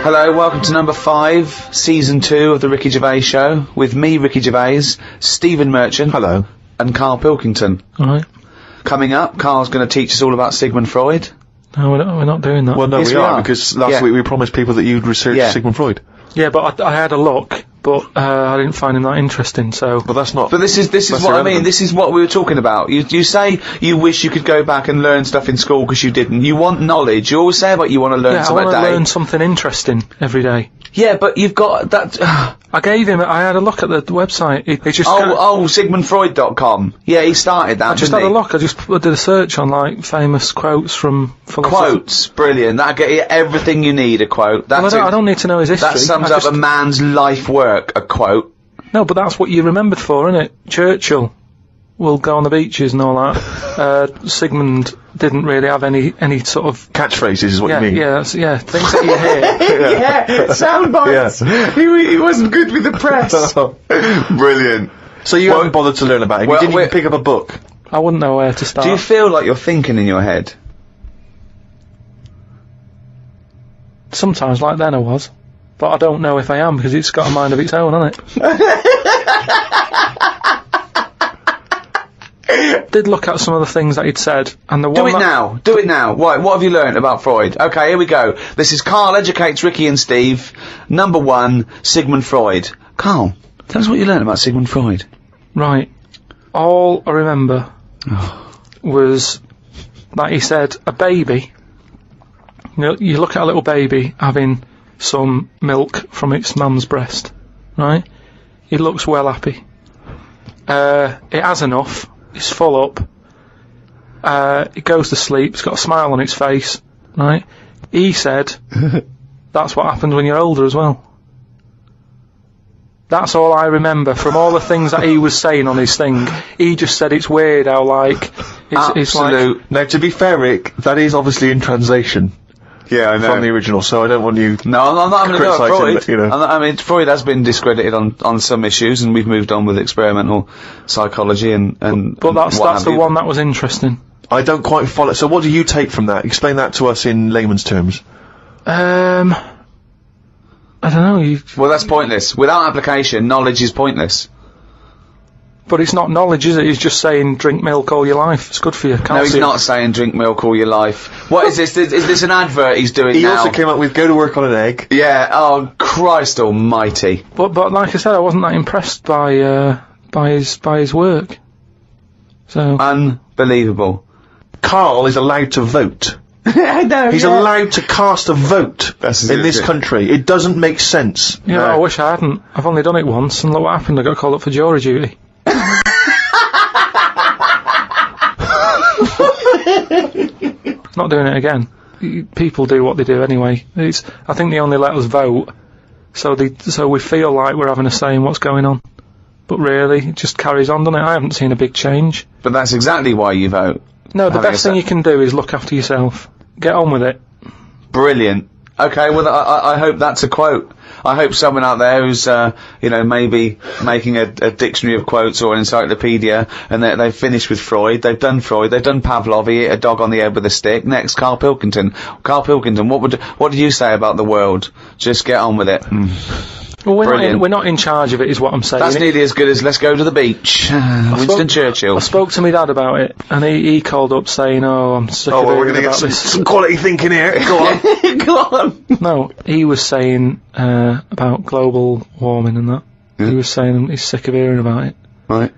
Hello, welcome to number 5, season 2 of the Ricky Gervais Show, with me, Ricky Gervais, Stephen Merchant. Hello. And Karl Pilkington. Alright. Coming up, Karl's going to teach us all about Sigmund Freud. No, we're not doing that. Well, no, Yes, we are, because last week we promised people that you'd research Sigmund Freud. Yeah, but I had a look, but I didn't find him that interesting, so... But that's not... But this is what I mean, this is what we were talking about. You say you wish you could go back and learn stuff in school because you didn't. You want knowledge. You always say about you want to learn something a day. I want to learn something interesting every day. Yeah, but you've got that... I had a look at the website. It just... SigmundFreud.com. Yeah, he started that, I just had a look. I did a search on, like, famous quotes from philosophers. Quotes, brilliant. That'll get you everything you need, a quote. Well, I don't need to know his history. That sums up a man's life work, a quote. No, but that's what you're remembered for, isn't it? Churchill will go on the beaches and all that. Sigmund didn't really have any sort of... Catchphrases is what you mean? Yeah, things that you hear. Yeah, sound bites. Yeah. He wasn't good with the press. Brilliant. So you haven't bothered to learn about him? You didn't even pick up a book? I wouldn't know where to start. Do you feel like you're thinking in your head? Sometimes, like then I was. But I don't know if I am, because it's got a mind of its own, hasn't it? Did look at some of the things that he'd said, and the one Do it now. What have you learned about Freud? Okay, here we go. This is Karl Educates Ricky and Steve. Number 1, Sigmund Freud. Karl, tell us what you learned about Sigmund Freud. Right. All I remember was that he said a baby, you look at a little baby having some milk from its mum's breast, right? It looks well happy. It has enough. It's full up. It goes to sleep. It's got a smile on its face, right? He said that's what happens when you're older as well. That's all I remember from all the things that he was saying on his thing. He just said it's weird how, like... It's like... Now, to be fair, Rick, that is obviously in translation. Yeah, I know. From the original, so I don't want you... No, I'm not having a go at Freud. You know. I mean, Freud has been discredited on some issues, and we've moved on with experimental psychology and But that's the one that was interesting. I don't quite follow... So what do you take from that? Explain that to us in layman's terms. I don't know. Well, that's pointless. Without application, knowledge is pointless. But it's not knowledge, is it? He's just saying drink milk all your life. It's good for you. No, he's not saying drink milk all your life. What is this? Is this an advert he's doing now? He also came up with go to work on an egg. Yeah, oh, Christ almighty. But like I said, I wasn't that impressed by his work. So... Unbelievable. Karl is allowed to vote. I know, He's allowed to cast a vote in this country. It doesn't make sense. Yeah, no. I wish I hadn't. I've only done it once, and look what happened. I got called up for jury duty. Not doing it again. People do what they do anyway. I think they only let us vote, so we feel like we're having a say in what's going on. But really, it just carries on, doesn't it? I haven't seen a big change. But that's exactly why you vote. No, the best thing you can do is look after yourself. Get on with it. Brilliant. Okay, well, I hope that's a quote. I hope someone out there who's, maybe making a dictionary of quotes or an encyclopedia, and they've finished with Freud, they've done Pavlov, he hit a dog on the head with a stick. Next, Karl Pilkington. Karl Pilkington, what did you say about the world? Just get on with it. Well, we're not in charge of it, is what I'm saying. That's nearly as good as let's go to the beach. Winston Churchill. I spoke to my dad about it, and he called up saying, I'm sick of hearing about this. Some quality thinking here. Go on. Go on. No, he was saying about global warming and that. Yeah. He was saying he's sick of hearing about it. Right.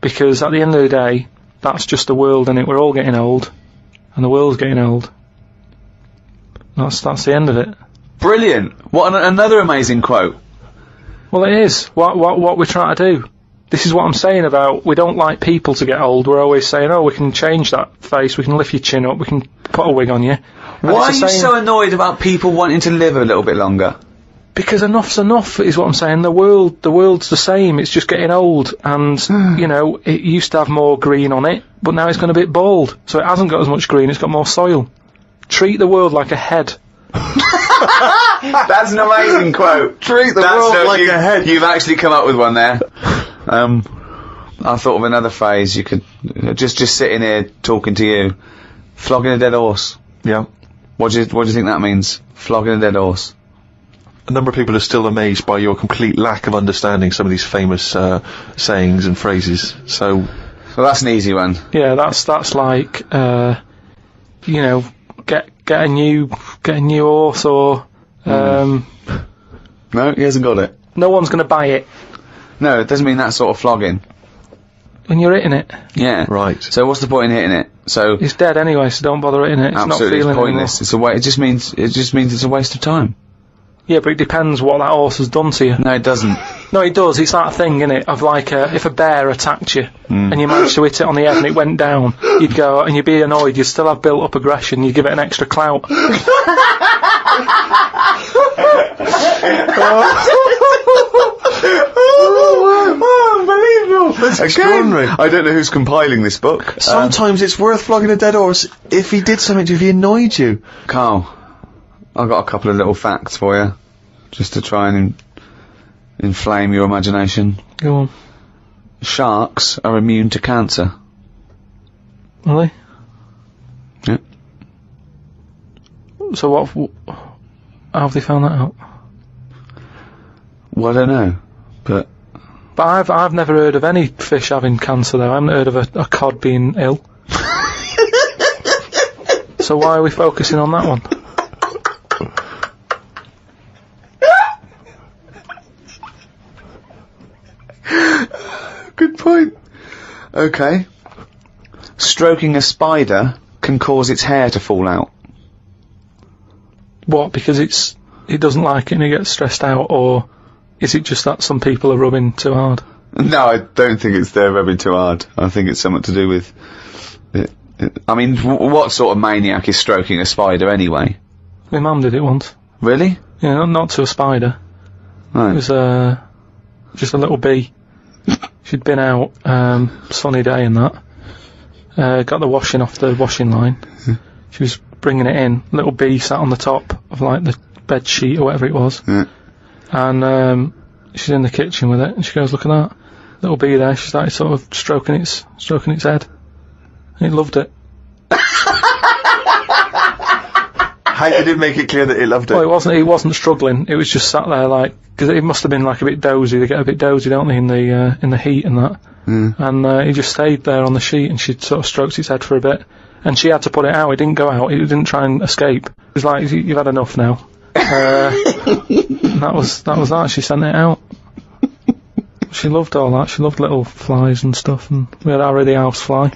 Because at the end of the day, that's just the world, innit? We're all getting old, and the world's getting old. That's the end of it. Brilliant. What another amazing quote. Well, it is. What we're trying to do. This is what I'm saying about we don't like people to get old. We're always saying, we can change that face, we can lift your chin up, we can put a wig on you. And why are you so annoyed about people wanting to live a little bit longer? Because enough's enough, is what I'm saying. The world's the same, it's just getting old, and, it used to have more green on it, but now it's gone a bit bald, so it hasn't got as much green, it's got more soil. Treat the world like a head. That's an amazing quote. Treat the world like a head. You've actually come up with one there. I thought of another phrase you could... Just sitting here talking to you. Flogging a dead horse. Yeah. What do you think that means? Flogging a dead horse. a number of people are still amazed by your complete lack of understanding some of these famous sayings and phrases. So, Well, that's an easy one. Yeah, that's like, you know, get a new horse, or No, he hasn't got it. no one's going to buy it No, it doesn't mean that sort of flogging. when you're hitting it. Yeah. right. So what's the point in hitting it? So It's dead anyway, so don't bother hitting it. It's absolutely, not feeling it's pointless. It's a it just means it's a waste of time. Yeah, but it depends what that horse has done to you. No, it doesn't. No, it does. It's that thing, innit, of like, if a bear attacked you and you managed to hit it on the head and it went down, you'd go and you'd be annoyed. You'd still have built up aggression. You'd give it an extra clout. Unbelievable! That's extraordinary. I don't know who's compiling this book. Sometimes it's worth flogging a dead horse if he did something to you, if he annoyed you. Carl, I've got a couple of little facts for you, just to try and inflame your imagination. Go on. Sharks are immune to cancer. Really? Yeah. So how have they found that out? Well, I don't know, but But I've never heard of any fish having cancer though. I haven't heard of a cod being ill. So why are we focusing on that one? good point. Okay. Stroking a spider can cause its hair to fall out. What? Because it doesn't like it and it gets stressed out, or is it just that some people are rubbing too hard? No, I don't think it's they're rubbing too hard. I think it's something to do with it. I mean, what sort of maniac is stroking a spider anyway? My mum did it once. Really? Yeah, not to a spider. Right. It was just a little bee. She'd been out, sunny day and that. Got the washing off the washing line. She was bringing it in. Little bee sat on the top of like the bed sheet or whatever it was. Yeah. And she's in the kitchen with it, and she goes, "Look at that little bee there." She started sort of stroking its head. And it loved it. How did it make it clear that it loved it? Well, it wasn't struggling. It was just sat there like, because it must have been like a bit dozy. They get a bit dozy, don't they, in the heat and that. And he just stayed there on the sheet, and she sort of stroked its head for a bit, and she had to put it out. It didn't go out. It didn't try and escape. It was like, "You've had enough now." And that was that. She sent it out. She loved all that. She loved little flies and stuff, and we had Harry the housefly.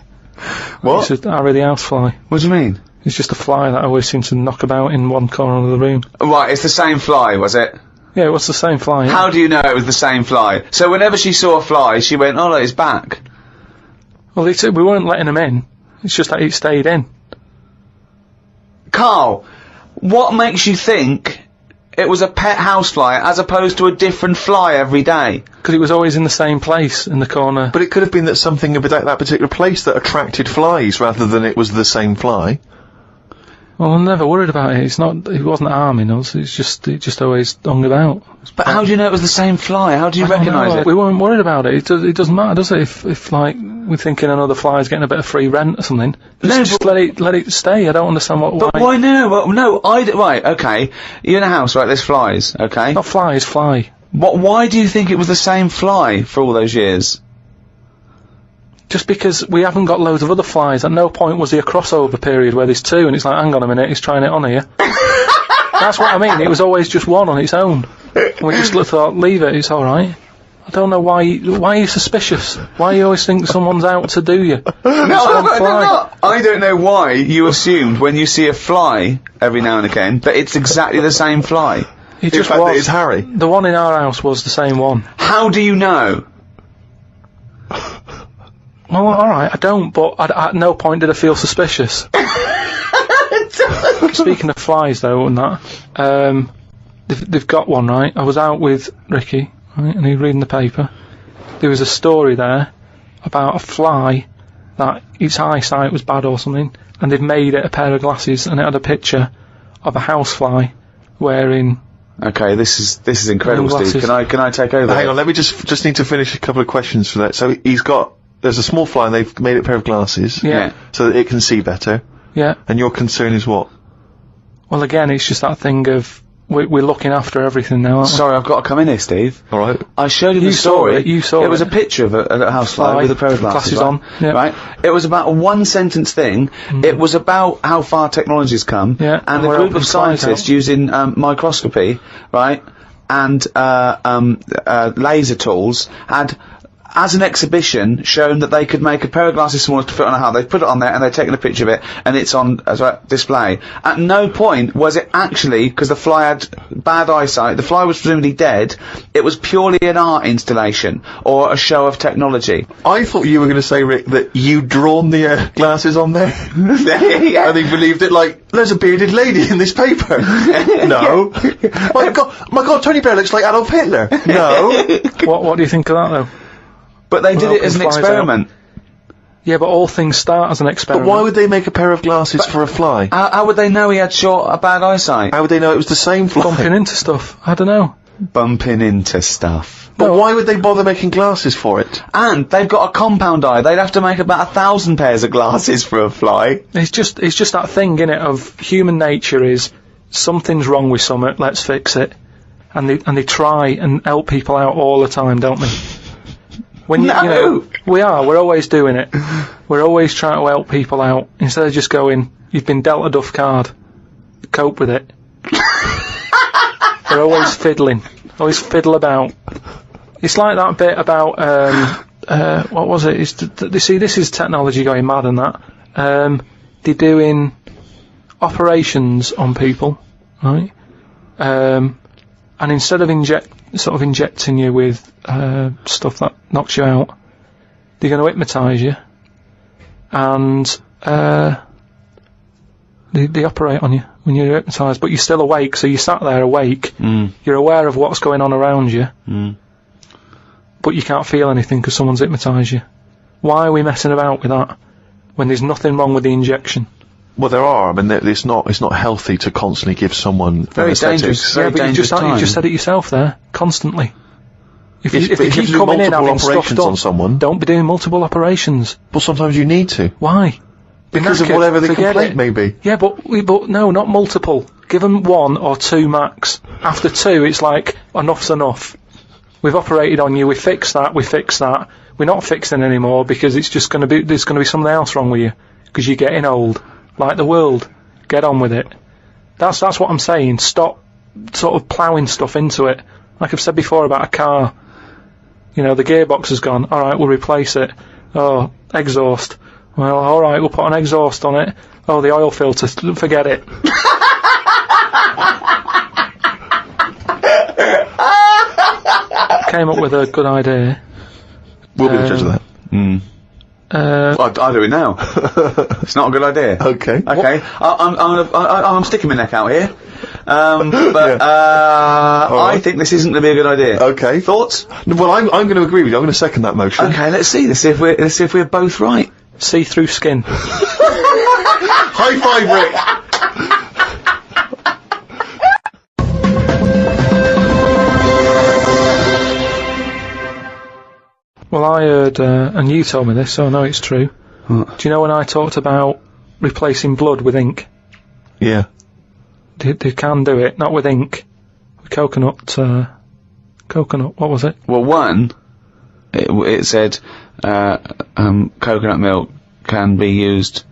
What? It's just Harry the housefly. What do you mean? It's just a fly that always seems to knock about in one corner of the room. Right, it's the same fly, was it? Yeah, it was the same fly. Yeah. How do you know it was the same fly? So whenever she saw a fly, she went, "Oh, look, it's back." Well, we weren't letting him in. It's just that it stayed in. Carl, what makes you think it was a pet housefly as opposed to a different fly every day? Because it was always in the same place in the corner. But it could have been that something about that particular place that attracted flies rather than it was the same fly. Well, I'm never worried about it. It wasn't harming us. It just always hung about. But how do you know it was the same fly? How do you I don't recognise know. it? We weren't worried about it. It doesn't matter, does it? If like we're thinking another fly's getting a bit of free rent or something, just let it stay. I don't understand why. But why no? Well, no, right, okay. You're in a house, right, there's flies, okay? Not flies, fly. Why do you think it was the same fly for all those years? Just because we haven't got loads of other flies. At no point was there a crossover period where there's two, and it's like, hang on a minute, he's trying it on here. That's what I mean. It was always just one on its own. And we just thought, leave it, it's alright. I don't know why are you suspicious? Why you always think someone's out to do you? I don't know why you assumed when you see a fly every now and again that it's exactly the same fly. It just In fact, was. it's Harry. The one in our house was the same one. How do you know? Well, alright, I don't, but at no point did I feel suspicious. Speaking of flies, though, and that, they've got one, right? I was out with Ricky, right, and he was reading the paper. There was a story there about a fly that its eyesight was bad or something, and they've made it a pair of glasses, and it had a picture of a housefly wearing... Okay, this is incredible, Steve. Can I take over? Hang on, let me just need to finish a couple of questions for that. So there's a small fly and they've made it a pair of glasses. Yeah. So that it can see better. Yeah. And your concern is what? Well, again, it's just that thing of we're looking after everything now, aren't we? Sorry, I've got to come in here, Steve. All right. I showed you the You saw story. it, you saw It was it. a picture of a housefly with a pair of glasses on. Yeah. Right? It was about a one-sentence thing. It was about how far technology's come. Yeah, And we're a group helping of scientists out. using microscopy, right, and laser tools had, as an exhibition, shown that they could make a pair of glasses smaller to fit on a hat. They put it on there and they've taken a picture of it, and it's on as a display. At no point was it actually, because the fly had bad eyesight, the fly was presumably dead, it was purely an art installation, or a show of technology. I thought you were going to say, Rick, that you'd drawn the glasses on there. Yeah. And he believed it like, there's a bearded lady in this paper. No. My God, Tony Blair looks like Adolf Hitler. No. What do you think of that, though? But they did Well, it as an flies out. experiment. Yeah, but all things start as an But experiment. why would they make a pair of glasses for a fly? How would they know he had bad eyesight? How would they know it was the same fly? Bumping into stuff? I don't know. Bumping into stuff. But why would they bother making glasses for it? And they've got a compound eye. They'd have to make about 1,000 pairs of glasses for a fly. It's just that thing, innit, of human nature is something's wrong with something, let's fix it. And they try and help people out all the time, don't they? When you know, we're always doing it. We're always trying to help people out instead of just going, you've been dealt a duff card, cope with it. We're always fiddling, always fiddle about. It's like that bit about what was it? See, this is technology going mad and that. They're doing operations on people, right? And instead of injecting you with stuff that knocks you out, they're going to hypnotise you, and they operate on you when you're hypnotised, but you're still awake, so you sat there awake, you're aware of what's going on around you, but you can't feel anything because someone's hypnotised you. Why are we messing about with that when there's nothing wrong with the injection? Well, there are. I mean, it's not healthy to constantly give someone Very anesthetics. dangerous. Yeah, Very but you dangerous just said it yourself there, constantly. If Yes, you but if you keep do coming in multiple having stuff operations done, on someone- don't be doing multiple operations. Well, sometimes you need to. Why? Because of Knackered, whatever the forget complaint it. may be. Yeah, but no, not multiple. Give them 1 or 2 max. After 2, it's like, enough's enough. We've operated on you, we fixed that. We're not fixing anymore because it's just going to be, there's going to be something else wrong with you. Because you're getting old. Like the world. Get on with it. That's what I'm saying. Stop sort of ploughing stuff into it. Like I've said before about a car. You know, the gearbox has gone. Alright, we'll replace it. Oh, exhaust. Well, alright, we'll put an exhaust on it. Oh, the oil filter. Forget it. Came up with a good idea. We'll be the judge of that. I'll do it now. It's not a good idea. Okay. Okay. I'm sticking my neck out here. I think this isn't going to be a good idea. Okay. Thoughts? Well, I'm going to agree with you. I'm going to second that motion. Okay, let's see. Let's see if we're both right. See-through skin. High five, Rick. Well, I heard, and you told me this, so I know it's true. What? Do you know when I talked about replacing blood with ink? Yeah. They can do it, not with ink. With coconut, what was it? Well, one, it said coconut milk can be used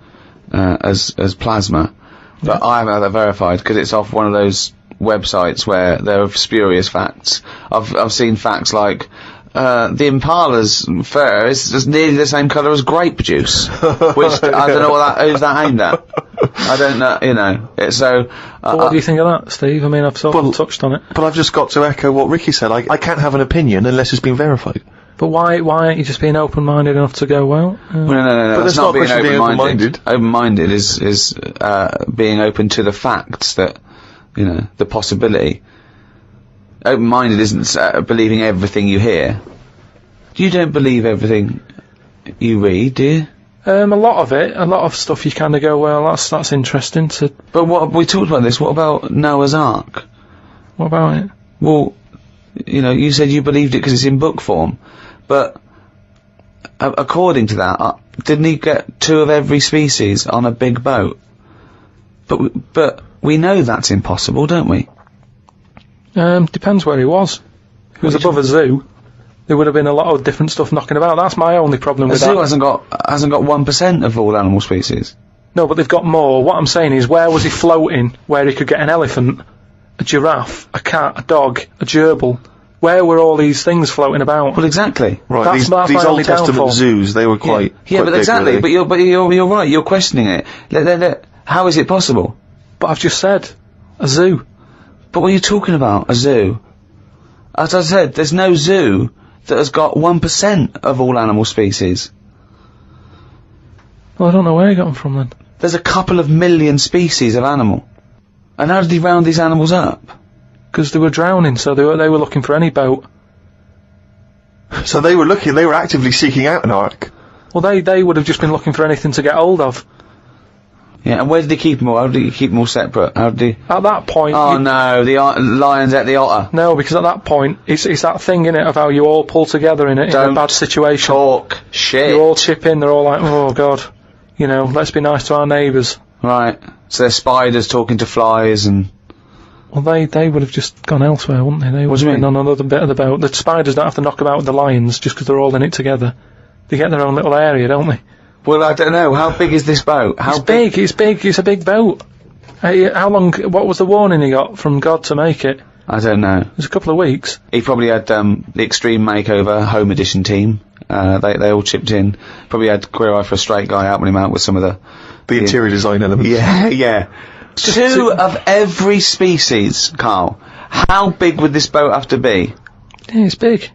as plasma, but I haven't had that verified because it's off one of those websites where there are spurious facts. I've seen facts like the impala's fur is just nearly the same colour as grape juice, which I don't know who's that aimed at. I don't know, you know. So What do you think of that, Steve? I mean, I've sort of touched on it. But I've just got to echo what Ricky said. I can't have an opinion unless it's been verified. But why aren't you just being open-minded enough to go, well? No. But That's that's not not a being question of being open-minded. Open-minded is being open to the facts that, you know, the possibility. Open-minded isn't believing everything you hear. You don't believe everything you read, do you? A lot of stuff you kind of go, well, that's interesting. But what we talked about this. What about Noah's Ark? What about it? Well, you know, you said you believed it because it's in book form, but according to that, didn't he get 2 of every species on a big boat? But we know that's impossible, don't we? Depends where he was. If he was above a zoo, there would have been a lot of different stuff knocking about. That's my only problem A with zoo that. hasn't got 1% of all animal species. No, but they've got more. What I'm saying is, where was he floating where he could get an elephant, a giraffe, a cat, a dog, a gerbil? Where were all these things floating about? Well, exactly. Right, That's these my Old only Testament downfall. zoos, they were quite Yeah, quite but big, exactly. really. But you're right. You're questioning it. How is it possible? But I've just said, a zoo. But what are you talking about? A zoo? As I said, there's no zoo that has got 1% of all animal species. Well, I don't know where he got them from then. There's a couple of million species of animal. And how did he round these animals up? Because they were drowning, so they were looking for any boat. So they were actively seeking out an ark. Well, they would have just been looking for anything to get hold of. Yeah, and where did he keep them all? How did he keep them all separate? How did he... At that point... Oh no, the lions ate the otter. No, because at that point, it's that thing, innit, of how you all pull together in a bad situation. Talk shit. You all chip in, they're all like, oh god, you know, let's be nice to our neighbours. Right. So there's spiders talking to flies and... Well, they would have just gone elsewhere, wouldn't they? They would What do you have been on another bit of the boat. The spiders don't have to knock about with the lions just because they're all in it together. They get their own little area, don't they? Well, I don't know. How big is this boat? How It's big, it's a big boat. How long, what was the warning he got from God to make it? I don't know. It was a couple of weeks. He probably had the Extreme Makeover Home Edition team. They all chipped in. Probably had Queer Eye for a Straight Guy helping him out with some of the Interior design elements. Yeah, yeah. Two of every species, Carl. How big would this boat have to be? Yeah, it's big.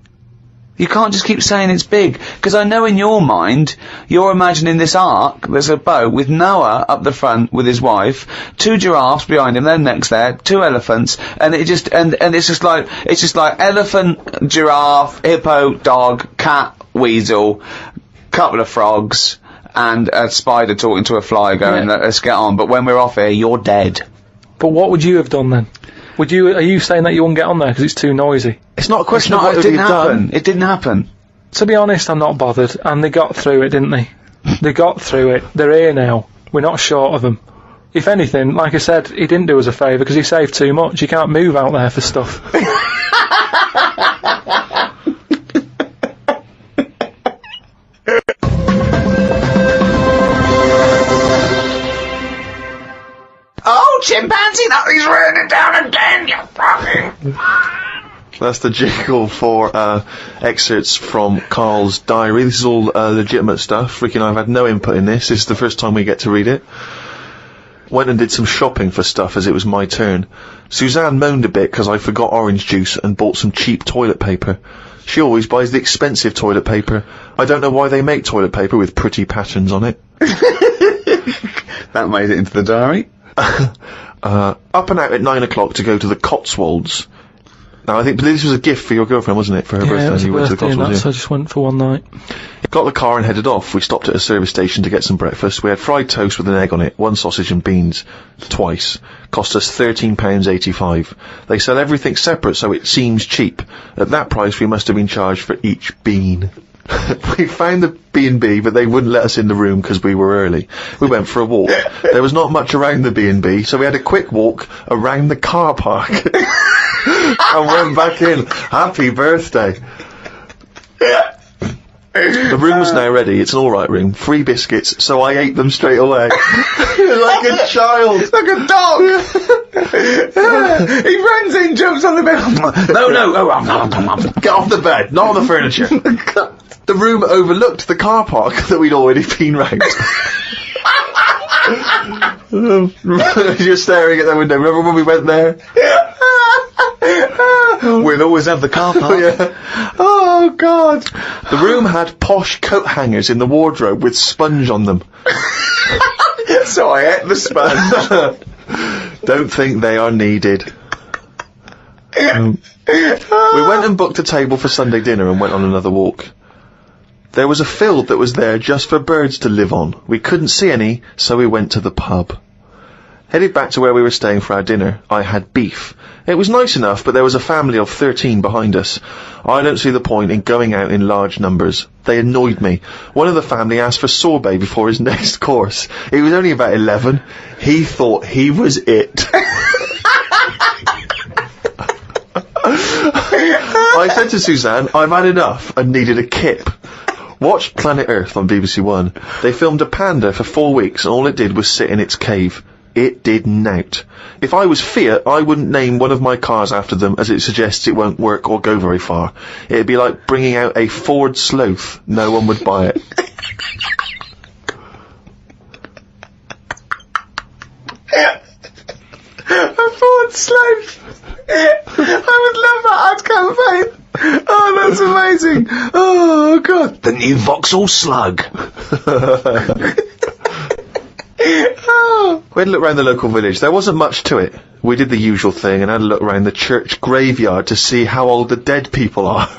You can't just keep saying it's big, because I know in your mind, you're imagining this ark, there's a boat with Noah up the front with his wife, 2 giraffes behind him, then next there, 2 elephants, and it just, and it's just like elephant, giraffe, hippo, dog, cat, weasel, couple of frogs, and a spider talking to a fly going, let's get on, but when we're off here, you're dead. But what would you have done then? Are you saying that you wouldn't get on there because it's too noisy? It's not a question of It what didn't you've happen. done. It didn't happen. To be honest, I'm not bothered, and they got through it, didn't they? They got through it. They're here now. We're not short of them. If anything, like I said, he didn't do us a favour because he saved too much. You can't move out there for stuff. Oh, chimpanzee, that is raining down again, you fucking... That's the jingle for excerpts from Karl's diary. This is all legitimate stuff. Ricky and I have had no input in this. This is the first time we get to read it. Went and did some shopping for stuff as it was my turn. Suzanne moaned a bit because I forgot orange juice and bought some cheap toilet paper. She always buys the expensive toilet paper. I don't know why they make toilet paper with pretty patterns on it. That made it into the diary. Up and out at 9 o'clock to go to the Cotswolds. Now, I think this was a gift for your girlfriend, wasn't it? For her birthday, it was a you went to the birthday and Cotswolds, so I just went for one night. Got the car and headed off. We stopped at a service station to get some breakfast. We had fried toast with an egg on it, 1 sausage and beans, twice. Cost us £13.85. They sell everything separate, so it seems cheap. At that price, we must have been charged for each bean. We found the B&B, but they wouldn't let us in the room because we were early. We went for a walk. There was not much around the B&B, so we had a quick walk around the car park. And went back in. Happy birthday. The room was now ready. It's an alright room. 3 biscuits, so I ate them straight away. Like a child. Like a dog! He runs in, jumps on the bed. No. Get off the bed, not on the furniture. The room overlooked the car park that we'd already been round. You're staring at the window. Remember when we went there? We'd always have the car park. Yeah. Oh, God. The room had posh coat hangers in the wardrobe with sponge on them. So I ate the sponge. Don't think they are needed. We went and booked a table for Sunday dinner and went on another walk. There was a field that was there just for birds to live on. We couldn't see any, so we went to the pub. Headed back to where we were staying for our dinner, I had beef. It was nice enough, but there was a family of 13 behind us. I don't see the point in going out in large numbers. They annoyed me. One of the family asked for sorbet before his next course. He was only about 11. He thought he was it. I said to Suzanne, I've had enough and needed a kip. Watched Planet Earth on BBC One. They filmed a panda for 4 weeks and all it did was sit in its cave. It did nout. If I was Fiat, I wouldn't name one of my cars after them as it suggests it won't work or go very far. It'd be like bringing out a Ford Sloth. No one would buy it. A Ford Sloth. I would love that ad campaign. Oh, that's amazing. Oh, God. The new Vauxhall Slug. We had a look around the local village. There wasn't much to it. We did the usual thing and had a look around the church graveyard to see how old the dead people are.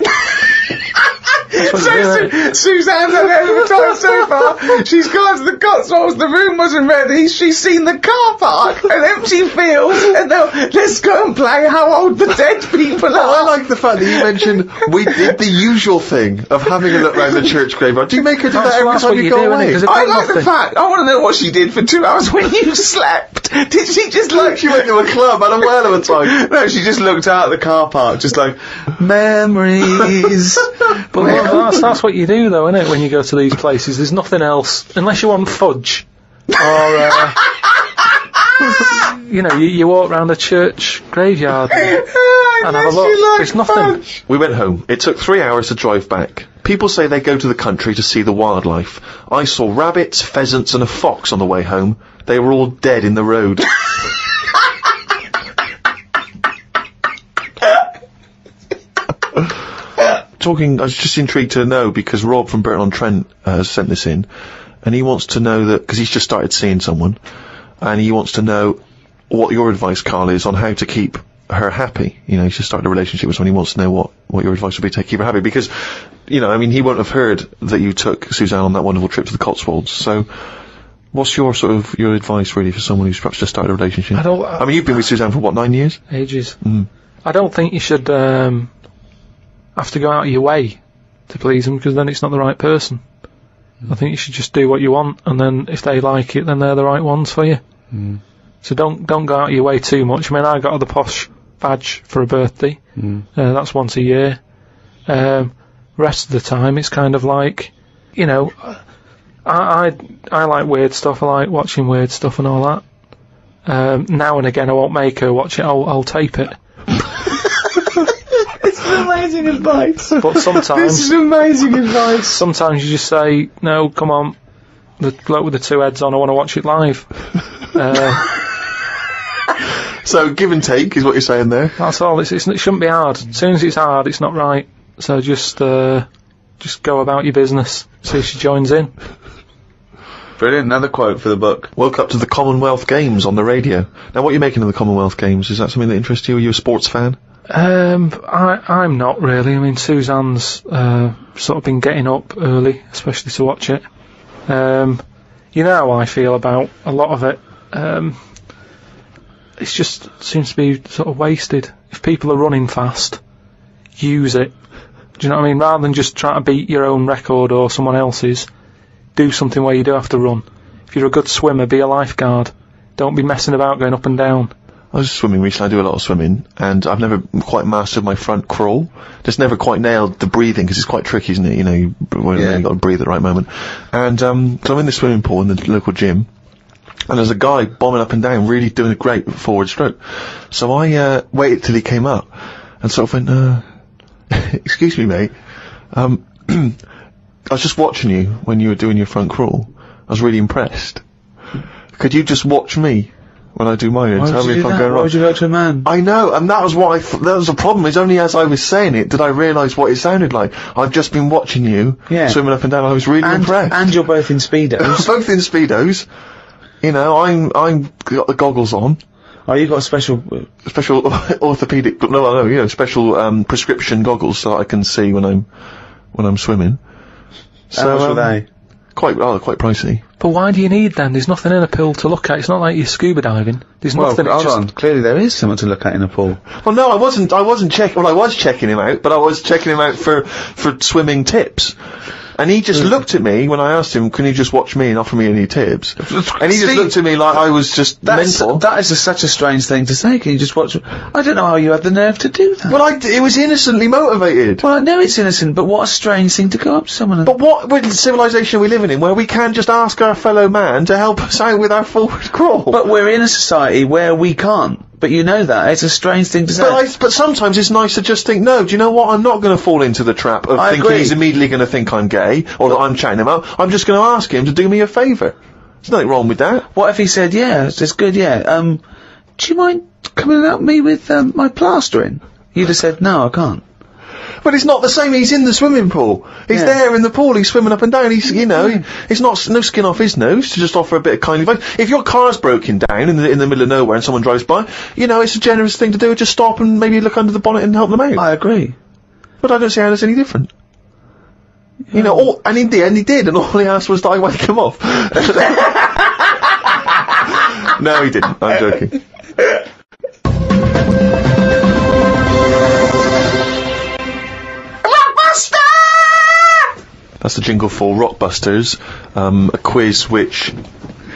Suzanne's had every time so far. She's gone to the Cotswolds, the room wasn't ready, she's seen the car park, an empty field, and now let's go and play how old the dead people are. I like the fact that you mentioned we did the usual thing of having a look around the church graveyard. Do you make her do that every time you go away? I like the fact, I want to know what she did for 2 hours when you slept. Did she just like... She went to a club, had a whale of a time. No, she just looked out at the car park, just like, memories. But that's what you do, though, isn't it? When you go to these places, there's nothing else unless you want fudge, or you walk around a church graveyard and have a look. There's nothing. We went home. It took 3 hours to drive back. People say they go to the country to see the wildlife. I saw rabbits, pheasants, and a fox on the way home. They were all dead in the road. I was just intrigued to know, because Rob from Burton-on-Trent has sent this in, and he wants to know that, because he's just started seeing someone, and he wants to know what your advice, Carl, is on how to keep her happy. You know, he's just started a relationship with someone, he wants to know what your advice would be to keep her happy, because, he won't have heard that you took Suzanne on that wonderful trip to the Cotswolds, so what's your advice, really, for someone who's perhaps just started a relationship? You've been with Suzanne for, 9 years? Ages. I don't think you should, have to go out of your way to please them, because then it's not the right person. I think you should just do what you want, and then if they like it, then they're the right ones for you. So don't go out of your way too much. I got the posh badge for a birthday. That's once a year. Rest of the time, it's kind of like, I like weird stuff. I like watching weird stuff and all that. Now and again, I won't make her watch it. I'll tape it. Amazing advice. But sometimes this is amazing advice. Sometimes you just say, no, come on, the bloke with the 2 heads on, I want to watch it live. So give and take is what you're saying there. That's all. It shouldn't be hard. As soon as it's hard, it's not right. So just go about your business. See if she joins in. Brilliant. Another quote for the book. Woke up to the Commonwealth Games on the radio. Now, what are you making of the Commonwealth Games? Is that something that interests you? Are you a sports fan? I'm not really. Suzanne's sort of been getting up early, especially to watch it. How I feel about a lot of it. It just seems to be sort of wasted. If people are running fast, use it. Do you know what I mean? Rather than just trying to beat your own record or someone else's, do something where you do have to run. If you're a good swimmer, be a lifeguard. Don't be messing about going up and down. I was swimming recently. I do a lot of swimming, and I've never quite mastered my front crawl. Just never quite nailed the breathing, because it's quite tricky, isn't it? You've got to breathe at the right moment. And so I'm in the swimming pool in the local gym, and there's a guy bombing up and down, really doing a great forward stroke. So I waited till he came up, and sort of went, excuse me, mate. I was just watching you when you were doing your front crawl. I was really impressed. Could you just watch me when I do mine and tell me if I'm going wrong? Why would you go to a man? I know, and that was what that was the problem. It's only as I was saying it did I realise what it sounded like. I've just been watching you swimming up and down. I was really impressed. And you're both in Speedos. Both in Speedos. I'm got the goggles on. Oh, you've got a special orthopedic, special prescription goggles so I can see when I'm swimming. How much were they? Quite pricey. But why do you need them? There's nothing in a pool to look at. It's not like you're scuba diving. There's nothing. Hold on. Clearly there is something to look at in a pool. Well, no, I wasn't checking. Well, I was checking him out, but I was checking him out for swimming tips. And he just looked at me when I asked him, can you just watch me and offer me any tips? And he just looked at me like I was just mental. That is such a strange thing to say. Can you just watch? I don't know how you had the nerve to do that. Well, it was innocently motivated. Well, I know it's innocent, but what a strange thing to go up to someone and... But what civilization are we living in where we can't just ask our fellow man to help us out with our forward crawl? But we're in a society where we can't. But you know that. It's a strange thing to say. But sometimes it's nice to just think, no, do you know what? I'm not going to fall into the trap of thinking he's immediately going to think I'm gay, or that I'm chatting him up. I'm just going to ask him to do me a favour. There's nothing wrong with that. What if he said, yeah, it's good, yeah, do you mind coming and help me with, my plastering? You'd have said, no, I can't. But it's not the same. He's in the swimming pool. He's there in the pool. He's swimming up and down. He's, it's not no skin off his nose to just offer a bit of kindly advice. If your car's broken down in the middle of nowhere and someone drives by, it's a generous thing to do. Just stop and maybe look under the bonnet and help them out. I agree. But I don't see how that's any different. And in the end he did, and all he asked was that I wake him off. No, he didn't. I'm joking. That's the jingle for Rockbusters, a quiz which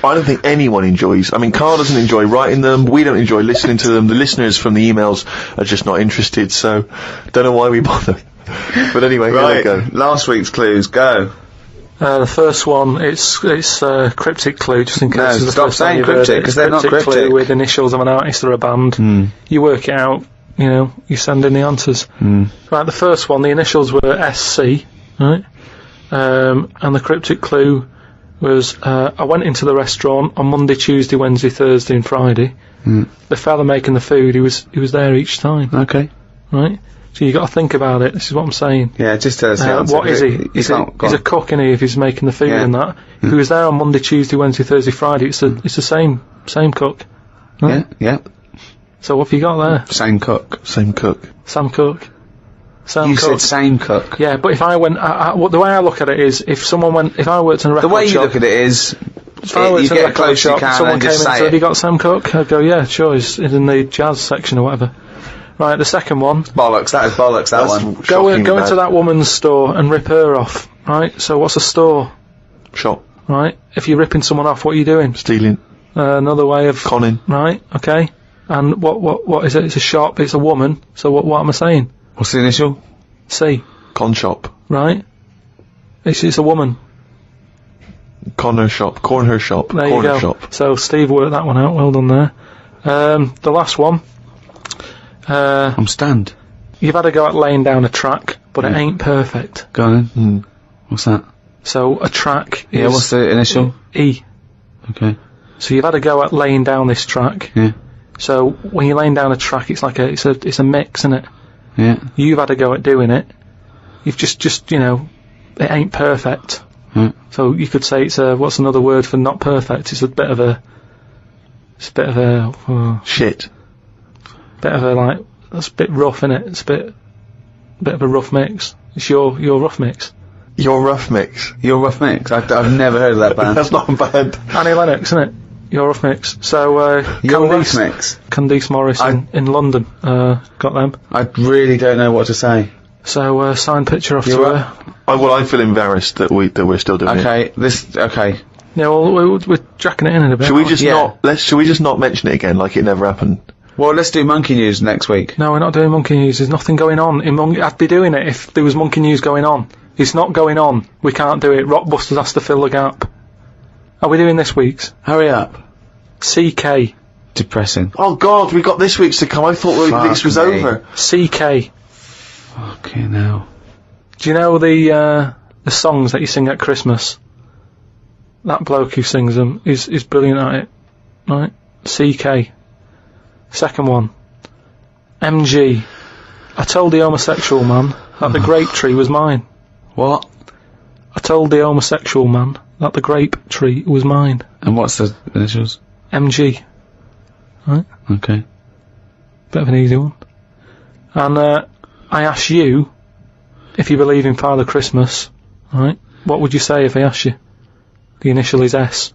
I don't think anyone enjoys. I mean, Karl doesn't enjoy writing them, we don't enjoy listening to them, the listeners from the emails are just not interested, so don't know why we bother. But anyway, here we go. Last week's clues, go. The first one, it's cryptic clue, just in case. No, stop saying cryptic, because they're not cryptic. Clue with initials of an artist or a band. You work it out, you send in the answers. Right, the first one, the initials were SC, right? And the cryptic clue was, I went into the restaurant on Monday, Tuesday, Wednesday, Thursday and Friday. The fella making the food, he was there each time. Okay. Right? So you got to think about it, this is what I'm saying. Yeah, just tell us the answer. What is he? He's a cook, isn't he, if he's making the food and that. If he was there on Monday, Tuesday, Wednesday, Thursday, Friday, it's the same cook. Right? Yeah. So what have you got there? Same cook. Sam Cook. You said same cook. Yeah, but if I went, the way I look at it is, if I worked in a record shop... The way you look at it is, if I worked in a record shop, someone came in and said, have you got Sam Cook? I'd go, yeah, sure, he's in the jazz section or whatever. Right, the second one... Bollocks, that is bollocks, that one. Go into that woman's store and rip her off, right? So what's a store? Shop. Right, if you're ripping someone off, what are you doing? Stealing. Another way of... Conning. Right, okay. And what is it? It's a shop, it's a woman, so what am I saying? What's the initial? C. Con shop. Right. It's a woman. Corner shop. There you go. Shop. So Steve worked that one out, well done there. The last one. I'm stunned. You've had a go at laying down a track, but it ain't perfect. Go on then. What's that? So a track is... Yeah, what's the initial? E. Okay. So you've had a go at laying down this track. Yeah. So when you're laying down a track, it's like it's a mix, isn't it? Yeah. You've had a go at doing it. You've just it ain't perfect. So you could say it's what's another word for not perfect? It's a bit of a shit. Bit of a that's a bit rough, innit? It's a bit of a rough mix. It's your rough mix. Your rough mix. Your rough mix. I've never heard of that band. That's not bad. Annie Lennox, isn't it? Your rough mix. So Your rough mix. Candice Morris in London. Got them. I really don't know what to say. So signed picture off to her. I feel embarrassed that we're still doing it. Okay. Yeah, well we're jacking it in a bit. Should we just not mention it again like it never happened? Well, let's do Monkey News next week. No, we're not doing Monkey News. There's nothing going on. I'd be doing it if there was Monkey News going on. It's not going on. We can't do it. Rockbusters has to fill the gap. Are we doing this week's? Hurry up. CK. Depressing. Oh God, we got this week's to come. I thought this was over. CK. Okay, now. Do you know the songs that you sing at Christmas? That bloke who sings them is brilliant at it. Right? CK. Second one. MG. I told the homosexual man that the grape tree was mine. What? I told the homosexual man that the grape tree was mine. And what's the initials? MG. Right? Okay. Bit of an easy one. And I ask you if you believe in Father Christmas, right? What would you say if I asked you? The initial is S.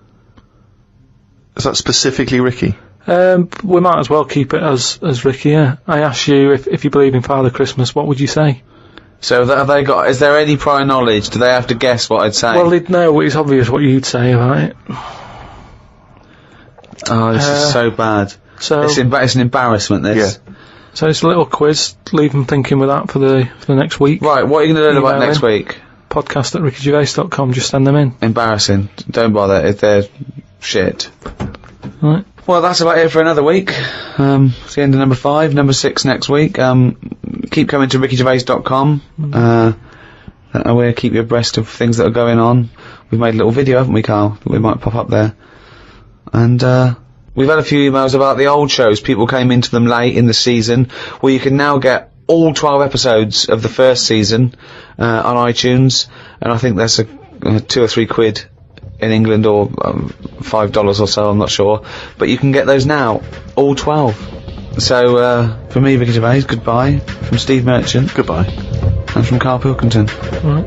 Is that specifically Ricky? We might as well keep it as Ricky, yeah. I ask you if you believe in Father Christmas, what would you say? So have they got? Is there any prior knowledge? Do they have to guess what I'd say? Well, they'd know. It's obvious what you'd say about it. Oh, this is so bad. So It's an embarrassment. This. Yeah. So it's a little quiz. Leave them thinking with that for the next week. Right. What are you going to learn about Email next in. week? Podcast@rickygervais.com. Just send them in. Embarrassing. Don't bother if they're shit. Right. Well, that's about it for another week. It's the end of number 5, number 6 next week. Keep coming to rickygervais.com. We'll keep you abreast of things that are going on. We've made a little video, haven't we, Carl? That we might pop up there. And we've had a few emails about the old shows. People came into them late in the season. Well, you can now get all 12 episodes of the first season on iTunes, and I think that's a 2 or 3 quid in England, or $5 or so, I'm not sure. But you can get those now, all 12. So, from me, Ricky Gervais, goodbye. From Steve Merchant. Goodbye. And from Karl Pilkington. Right.